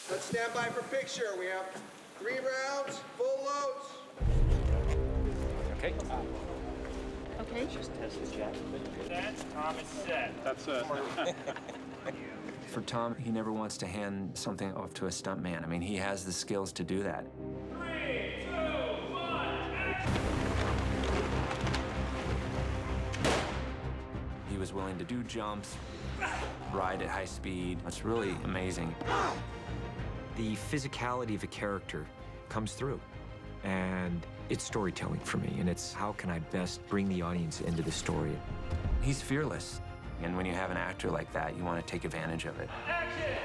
Let's stand by for picture. We have 3 rounds, full loads. Okay. Okay. Just test the jet. Set. Tom is set. That's it. For Tom, he never wants to hand something off to a stuntman. I mean, he has the skills to do that. 3, 2, 1, action! He was willing to do jumps, ride at high speed. It's really amazing. The physicality of a character comes through, and it's storytelling for me, and it's how can I best bring the audience into the story. He's fearless, and when you have an actor like that, you want to take advantage of it. Action!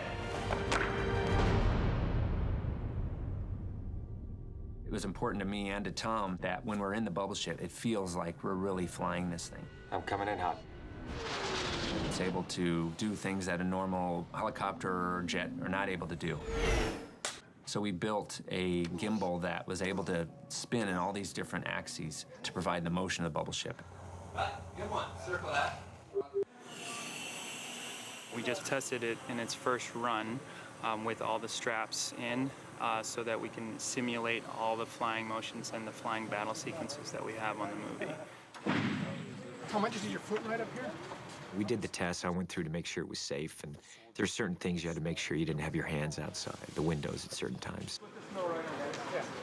It was important to me and to Tom that when we're in the bubble ship, it feels like we're really flying this thing. I'm coming in hot. It's able to do things that a normal helicopter or jet are not able to do. So we built a gimbal that was able to spin in all these different axes to provide the motion of the bubble ship. Good one. Circle that. We just tested it in its first run with all the straps in so that we can simulate all the flying motions and the flying battle sequences that we have on the movie. Tom, I just need your foot right up here. We did the test. I went through to make sure it was safe, and there's certain things you had to make sure you didn't have your hands outside the windows at certain times.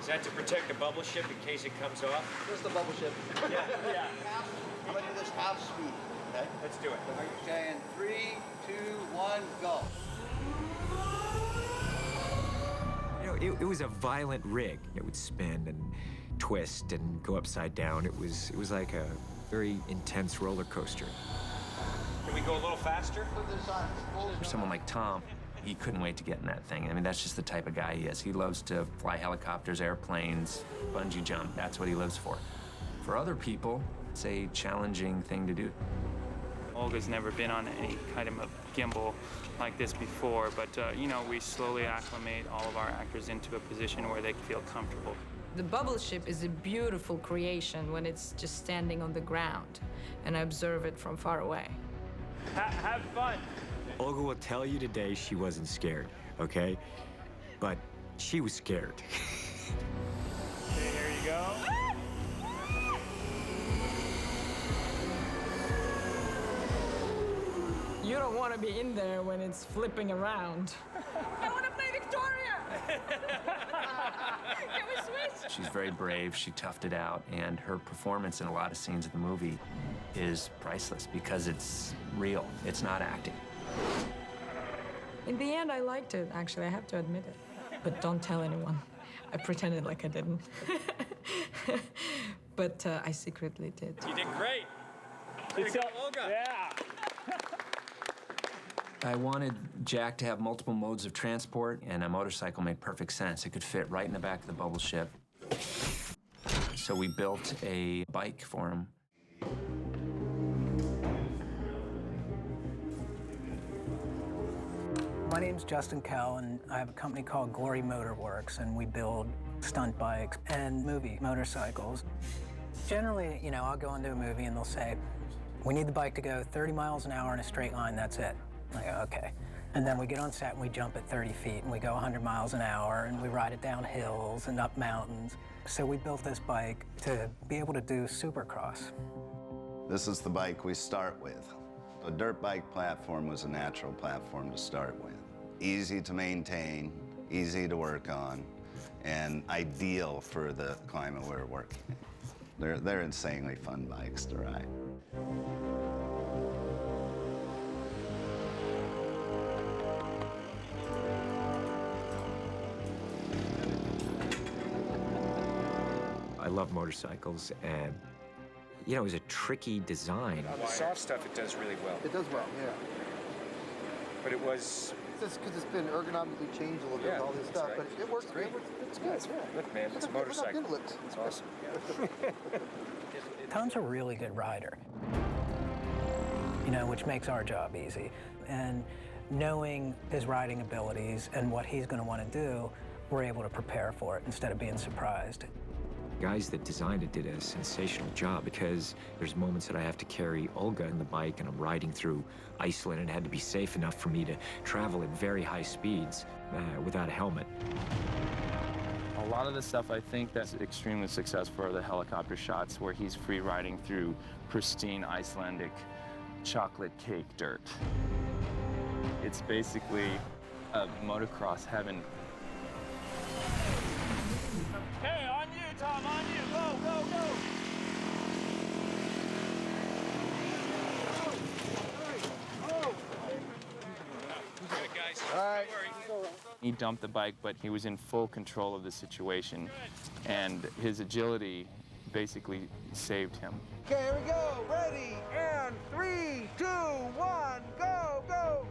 Is that to protect the bubble ship in case it comes off? Where's the bubble ship? Yeah. I'm gonna do this half speed, okay? Let's do it. Okay, in 3, 2, 1, go. You know, it was a violent rig. It would spin and twist and go upside down. It was like a very intense roller coaster. Can we go a little faster? For someone like Tom, he couldn't wait to get in that thing. I mean, that's just the type of guy he is. He loves to fly helicopters, airplanes, bungee jump. That's what he lives for. For other people, it's a challenging thing to do. Olga's never been on any kind of a gimbal like this before, but you know, we slowly acclimate all of our actors into a position where they feel comfortable. The bubble ship is a beautiful creation when it's just standing on the ground, and I observe it from far away. Have fun. Olga will tell you today she wasn't scared, okay? But she was scared. Okay, here you go. You don't want to be in there when it's flipping around. I want to play Victoria! Can we switch? She's very brave. She toughed it out, and her performance in a lot of scenes of the movie is priceless because it's real. It's not acting. In the end, I liked it, actually. I have to admit it. But don't tell anyone. I pretended like I didn't. But I secretly did. You did great. Good job, Olga. Yeah. I wanted Jack to have multiple modes of transport, and a motorcycle made perfect sense. It could fit right in the back of the bubble ship. So we built a bike for him. My name's Justin Kell, and I have a company called Glory Motor Works, and we build stunt bikes and movie motorcycles. Generally, you know, I'll go into a movie and they'll say, we need the bike to go 30 miles an hour in a straight line, that's it. I go, okay. And then we get on set and we jump at 30 feet and we go 100 miles an hour and we ride it down hills and up mountains. So we built this bike to be able to do Supercross. This is the bike we start with. A dirt bike platform was a natural platform to start with. Easy to maintain, easy to work on, and ideal for the climate we're working in. They're insanely fun bikes to ride. I love motorcycles, and you know, it was a tricky design. The soft stuff, it does really well. It does well, yeah. But it was... It's because it's been ergonomically changed a little bit with all this stuff, right. but it works It's great. It's good. Yeah, look, man, it's a motorcycle. It's awesome. Tom's a really good rider, you know, which makes our job easy. And knowing his riding abilities and what he's going to want to do, we're able to prepare for it instead of being surprised. Guys that designed it did a sensational job because there's moments that I have to carry Olga in the bike and I'm riding through Iceland and it had to be safe enough for me to travel at very high speeds without a helmet. A lot of the stuff I think that's extremely successful are the helicopter shots where he's free riding through pristine Icelandic chocolate cake dirt. It's basically a motocross heaven. Hey, on you, Tom, on you. Go, go, go. Good, guys. All right. He dumped the bike, but he was in full control of the situation, and his agility basically saved him. Okay, here we go. Ready, and 3, 2, 1, go, go.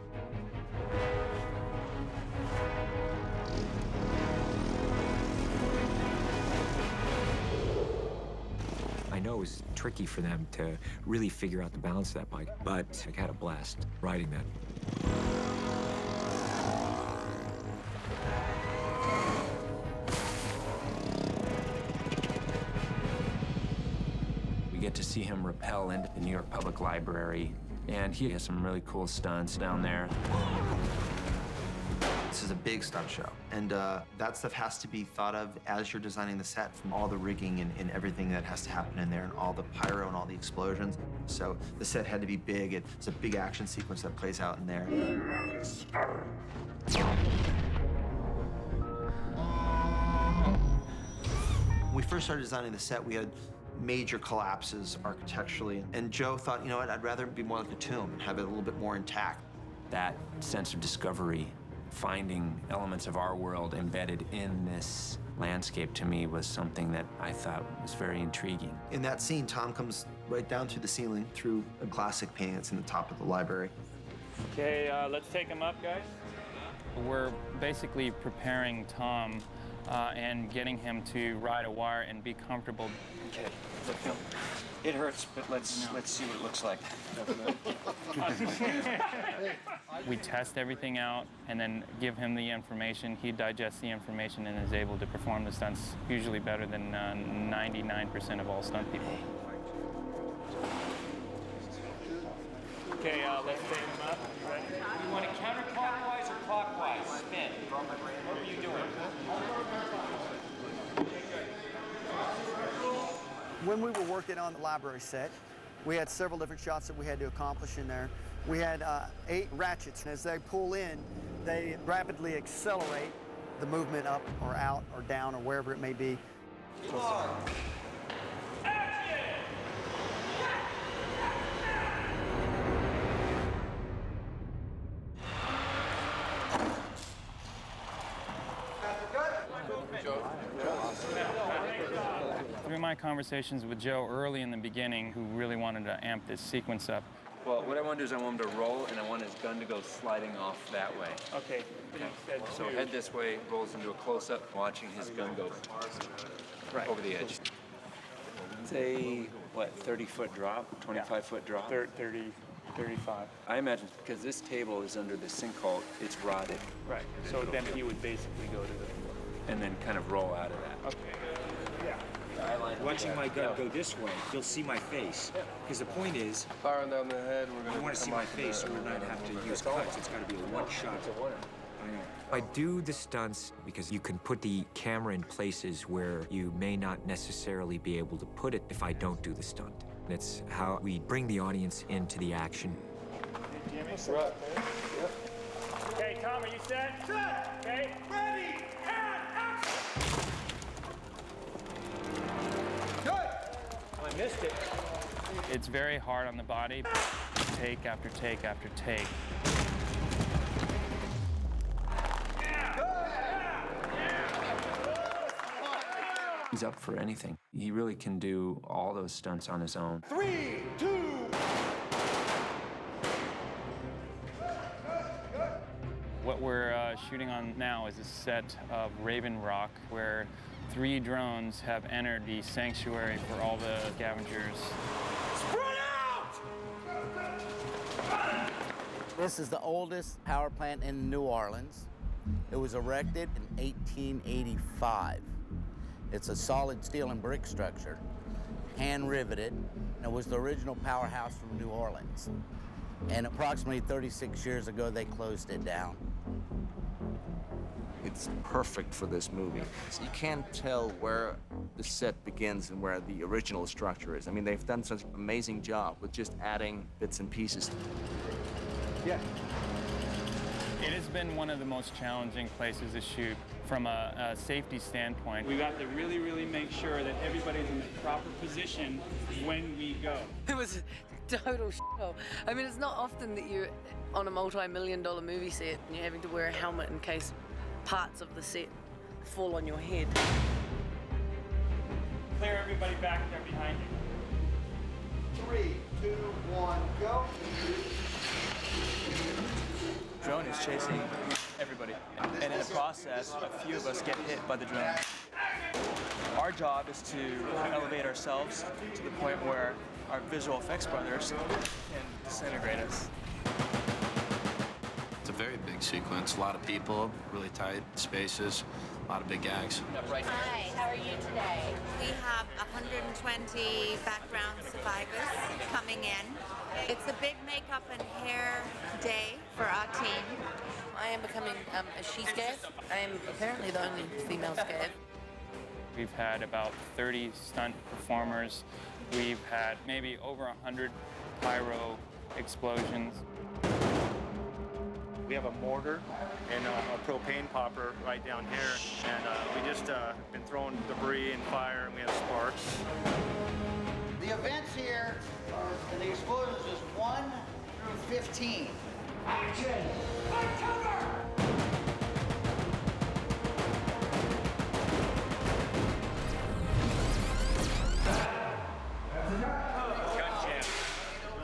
I know it was tricky for them to really figure out the balance of that bike, but I had a blast riding that. We get to see him rappel into the New York Public Library, and he has some really cool stunts down there. This is a big stunt show, and that stuff has to be thought of as you're designing the set, from all the rigging and everything that has to happen in there, and all the pyro and all the explosions. So the set had to be big. It's a big action sequence that plays out in there. When we first started designing the set, we had major collapses architecturally, and Joe thought, you know what, I'd rather be more like a tomb and have it a little bit more intact. That sense of discovery, finding elements of our world embedded in this landscape, to me was something that I thought was very intriguing. In that scene, Tom comes right down through the ceiling through a classic painting that's in the top of the library. Okay, let's take him up, guys. We're basically preparing Tom and getting him to ride a wire and be comfortable. Okay, look, it hurts, but let's see what it looks like. We test everything out and then give him the information. He digests the information and is able to perform the stunts usually better than 99% of all stunt people. Okay, let's take him up. You ready? You want it counterclockwise or clockwise? Spin. What are you doing? When we were working on the library set, we had several different shots that we had to accomplish in there. We had 8 ratchets, and as they pull in, they rapidly accelerate the movement up or out or down or wherever it may be. Through my conversations with Joe early in the beginning, who really wanted to amp this sequence up. Well, what I want to do is I want him to roll, and I want his gun to go sliding off that way. Okay. So head this way, rolls into a close-up, watching his gun go over the edge. Say, what, 30-foot drop, 25-foot drop? 30, 35. I imagine because this table is under the sinkhole, it's rotted. Right. So then he would basically go to the... And then kind of roll out of that. Okay. Watching my gun go this way, you'll see my face. Because the point is, Firing down the head, we're you want to see my face, so we're not have to use cuts. It's got to be a one-shot. I know. I do the stunts because you can put the camera in places where you may not necessarily be able to put it if I don't do the stunt. It's how we bring the audience into the action. Okay, Tom, are you set? Set! Okay. Ready, and action! I missed it. It's very hard on the body. Take after take after take. He's up for anything. He really can do all those stunts on his own. 3, 2. What we're shooting on now is a set of Raven Rock, where 3 drones have entered the sanctuary for all the scavengers. Spread out! This is the oldest power plant in New Orleans. It was erected in 1885. It's a solid steel and brick structure, hand riveted, and it was the original powerhouse from New Orleans. And approximately 36 years ago, they closed it down. It's perfect for this movie. You can't tell where the set begins and where the original structure is. I mean, they've done such an amazing job with just adding bits and pieces. Yeah. It has been one of the most challenging places to shoot from a safety standpoint. We got to really, really make sure that everybody's in the proper position when we go. It was a total shithole. I mean, it's not often that you're on a multi-million-dollar movie set and you're having to wear a helmet in case parts of the set fall on your head. Clear everybody back there behind you. 3, 2, 1, go. Drone is chasing everybody, and in the process, a few of us get hit by the drone. Our job is to elevate ourselves to the point where our visual effects brothers can disintegrate us. It's a very big sequence, a lot of people, really tight spaces, a lot of big gags. Hi, how are you today? We have 120 background survivors coming in. It's a big makeup and hair day for our team. I am becoming a she-scav. I am apparently the only female scav. We've had about 30 stunt performers. We've had maybe over 100 pyro explosions. We have a mortar and a propane popper right down here, and we just been throwing debris and fire, and we have sparks. The events here are the explosions is 1 through 15. Action! Fight cover!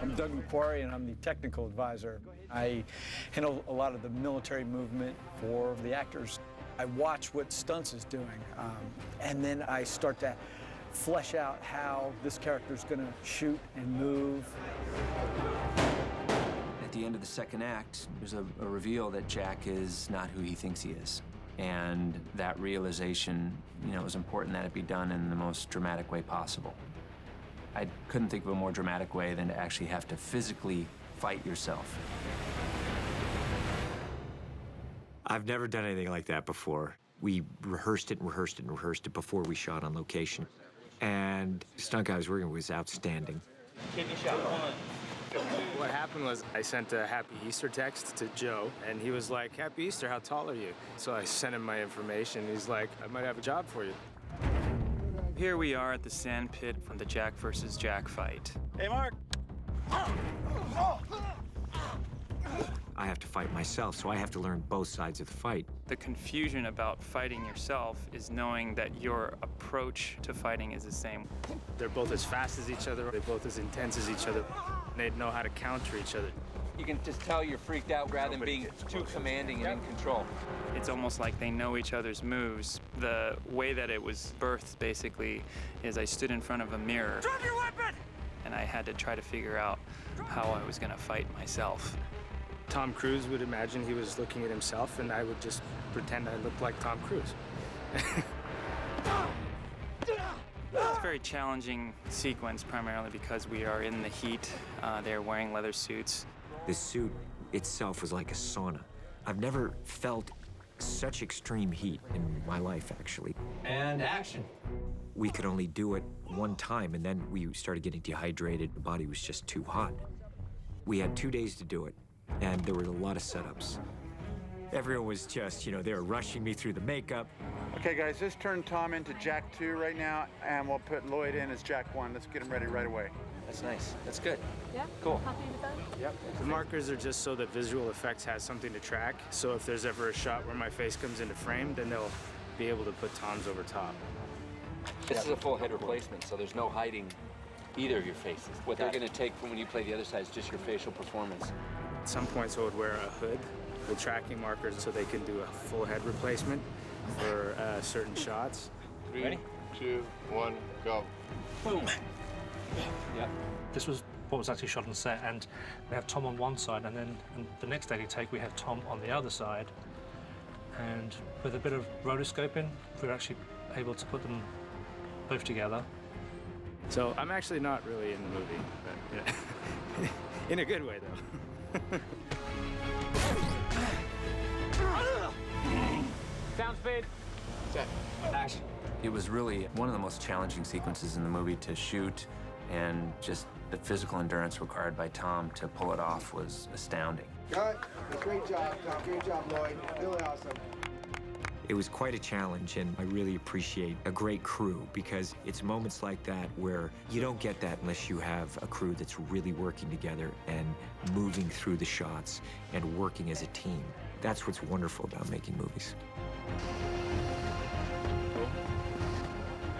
I'm Doug McQuarrie, and I'm the technical advisor. I handle a lot of the military movement for the actors. I watch what Stunts is doing, and then I start to flesh out how this character's going to shoot and move. At the end of the second act, there's a reveal that Jack is not who he thinks he is. And that realization, it was important that it be done in the most dramatic way possible. I couldn't think of a more dramatic way than to actually have to physically fight yourself. I've never done anything like that before. We rehearsed it and rehearsed it and rehearsed it before we shot on location. And the stunt guy I was working with was outstanding. What happened was I sent a Happy Easter text to Joe, and he was like, Happy Easter, how tall are you? So I sent him my information. He's like, I might have a job for you. Here we are at the sand pit from the Jack versus Jack fight. Hey, Mark! I have to fight myself, so I have to learn both sides of the fight. The confusion about fighting yourself is knowing that your approach to fighting is the same. They're both as fast as each other. They're both as intense as each other. They know how to counter each other. You can just tell you're freaked out rather than being too commanding and in control. It's almost like they know each other's moves. The way that it was birthed, basically, is I stood in front of a mirror. Drop your weapon! And I had to try to figure out how I was gonna fight myself. Tom Cruise would imagine he was looking at himself, and I would just pretend I looked like Tom Cruise. It's a very challenging sequence, primarily because we are in the heat. They're wearing leather suits. This suit itself was like a sauna. I've never felt such extreme heat in my life, actually. And action. We could only do it one time, and then we started getting dehydrated. The body was just too hot. We had 2 days to do it, and there were a lot of setups. Everyone was just, they were rushing me through the makeup. Okay, guys, just turn Tom into Jack 2 right now, and we'll put Lloyd in as Jack 1. Let's get him ready right away. That's nice. That's good. Yeah? Cool. Happy with that? Yep. The markers are just so that visual effects has something to track. So if there's ever a shot where my face comes into frame, then they'll be able to put Tom's over top. This is a full head replacement, so there's no hiding either of your faces. What they're going to take from when you play the other side is just your facial performance. At some points, I would wear a hood with tracking markers so they can do a full head replacement for certain shots. 3, 2, 1, go. Boom. Yep. This was what was actually shot on set, and we have Tom on one side, and then the next daily take we have Tom on the other side. And with a bit of rotoscoping, we're actually able to put them both together. So I'm actually not really in the movie, but yeah. In a good way though. Sound speed. Set. Action. It was really one of the most challenging sequences in the movie to shoot, and just the physical endurance required by Tom to pull it off was astounding. Cut. Great job, Tom. Great job, Lloyd. Really awesome. It was quite a challenge, and I really appreciate a great crew, because it's moments like that where you don't get that unless you have a crew that's really working together and moving through the shots and working as a team. That's what's wonderful about making movies.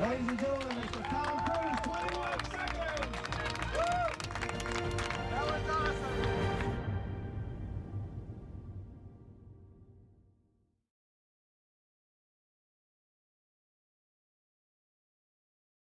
Ladies and gentlemen, Mr. Tom